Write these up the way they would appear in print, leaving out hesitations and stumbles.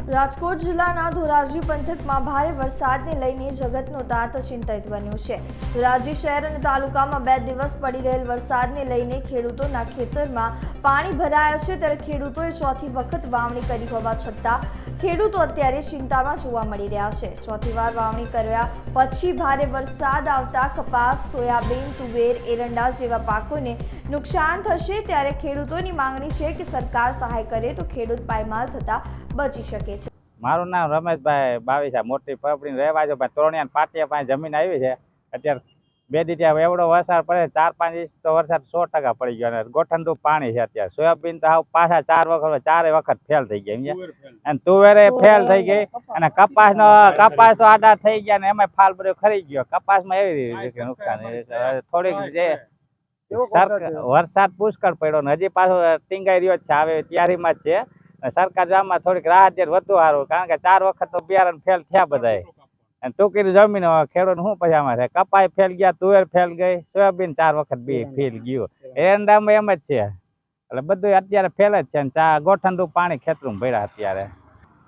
રાજકોટ જિલ્લાના ધોરાજી પંથકમાં ભારે વરસાદને લઈને જગતનો તાત ચિંતિત બન્યું છે। ધોરાજી શહેર અને તાલુકામાં 2 દિવસ પડી રહેલ વરસાદને લઈને ખેડૂતોના ખેતરમાં પાણી ભરાયા છે, ત્યારે ખેડૂતોએ ચોથી વખત વાવણી કરી હોવા છતાં ખેડૂતો અત્યારે ચિંતામાં જોવા મળી રહ્યા છે। ચોથી વાર વાવણી કર્યા પછી ભારે વરસાદ આવતા કપાસ, સોયાબીન, તુવેર, એરંડા જેવા પાકોને નુકસાન થશે, ત્યારે ખેડૂતોની માંગણી છે કે સરકાર સહાય કરે તો ખેડૂત પાયમાલ થતા બચી શકે છે। મારું નામ રમેશભાઈ બાવીસા, મોટી પપડી રહેવા જો ભાઈ તોરણિયા પાટિયા પાસે જમીન આવી છે। અત્યારે 2 દી ત્યાં એવડો વરસાદ પડે, 4-5 ઇંચ તો વરસાદ 100% પડી ગયો અને ગોઠણનું પાણી છે। અત્યારે સોયાબીન તો હાવ પાછા 4 વખત ફેલ થઈ ગયા અને તુવેરે ફેલ થઈ ગઈ અને કપાસ તો આડા થઈ ગયા ને એમાં ફાલ બધો ખરી ગયો। કપાસમાં એવી રીતે નુકસાન થોડીક જે વરસાદ પુષ્કળ પડ્યો ને હજી પાછો ટીંગાઈ રહ્યો છે, આવે તૈયારીમાં જ છે। સરકાર આમાં થોડીક રાહત દે વધુ સારું, કારણ કે 4 વખત તો બિયારણ ફેલ થયા બધાય અને ટૂંકી જમીન ખેડૂત શું પછી આમાં થાય, કપાય ફેલ ગયા, તુવેર ફેલ ગઈ, સોયાબીન 4 વખત બી ફેલ ગયું, એરંડામાં એમ જ છે। એટલે બધું અત્યારે ફેલ જ છે ને ગોઠણનું પાણી ખેતરમાં ભર્યા અત્યારે।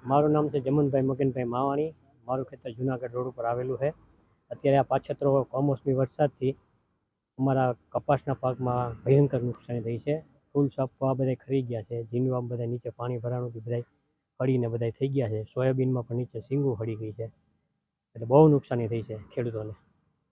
મારું નામ છે જમનભાઈ મગનભાઈ માવાણી, મારું ખેતર જુનાગઢ રોડ ઉપર આવેલું છે। અત્યારે આ પાછતરો કમોસમી વરસાદથી અમારા કપાસના પાકમાં ભયંકર નુકસાની થઈ છે। ફૂલ સાપવા બધા ખરી ગયા છે, જીનવા બધા નીચે પાણી ભરાણું બધા હળીને બધા થઈ ગયા છે। સોયાબીનમાં પણ નીચે સિંગું હળી ગઈ છે, એટલે બહુ નુકસાની થઈ છે ખેડૂતોને।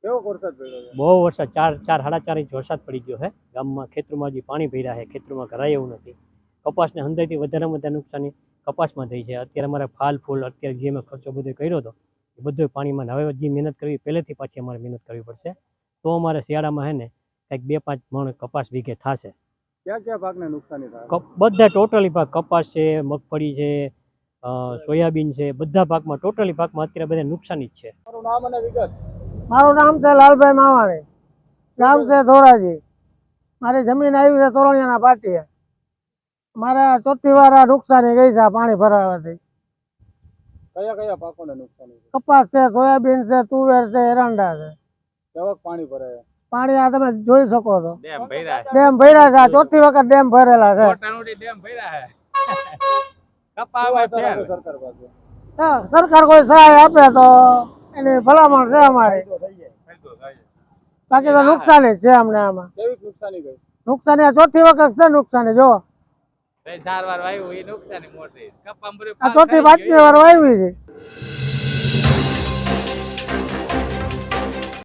કેવો વરસાદ પડ્યો છે? બહુ વરસાદ, 4-4.5 ઇંચ વરસાદ પડી ગયો છે। ગામમાં ખેતરમાં હજી પાણી ભર્યા છે, ખેતરમાં કરાય એવું નથી। કપાસને હંધાઈથી વધારેમાં વધારે નુકસાની કપાસમાં થઈ છે। અત્યારે અમારે ફાલ ફૂલ અત્યારે જે મેં ખર્ચો બધો કર્યો હતો એ બધો પાણીમાં, હવે જે મહેનત કરવી પહેલેથી પાછી અમારે મહેનત કરવી પડશે, તો અમારે શિયાળામાં છે ને કંઈક 2-5 મણ કપાસ વીઘે થશે। ક્યાં ક્યાં પાકને નુકસાની થાય? બધા ટોટલી પાક, કપાસ છે, મગફળી છે, સોયાબીન છે, બધા પાકમાં ટોટલી પાકમાં અત્યારે બધા નુકસાની જ છે। મારું નામ અને વિગત? મારું નામ છે લાલભાઈ માવાણી, ગામ છે ધોરાજી। મારી જમીન આવી છે તોરણિયાના પાટીએ। મારે ચોથી વાર આ નુકસાની ગઈ છે પાણી ભરાવાથી। કયા કયા પાકોને નુકસાની? કપાસ છે, સોયાબીન છે, તુવેર છે, એરંડા છે। કેવા પાણી ભરાયા? પાણી આ તમે જોઈ શકો છો, ડેમ ભર્યા છે, ડેમ ભર્યા છે। આ ચોથી વખત ડેમ ભરેલા છે। ડેમ ભર્યા છે કપામાં ફેલ। સરકાર પાસે સરકાર કોઈ સહાય આપે તો એની ભલામણ છે અમારી, બાકી તો નુકસાની જ છે અમને આમાં। કેવી નુકસાની ગઈ? નુકસાની આ ચોથી વખત છે નુકસાની, જો 4 વાર વાવ્યું એ નુકસાની મોટી, કપામાં આ ચોથી 5મી વાર વાવી છે।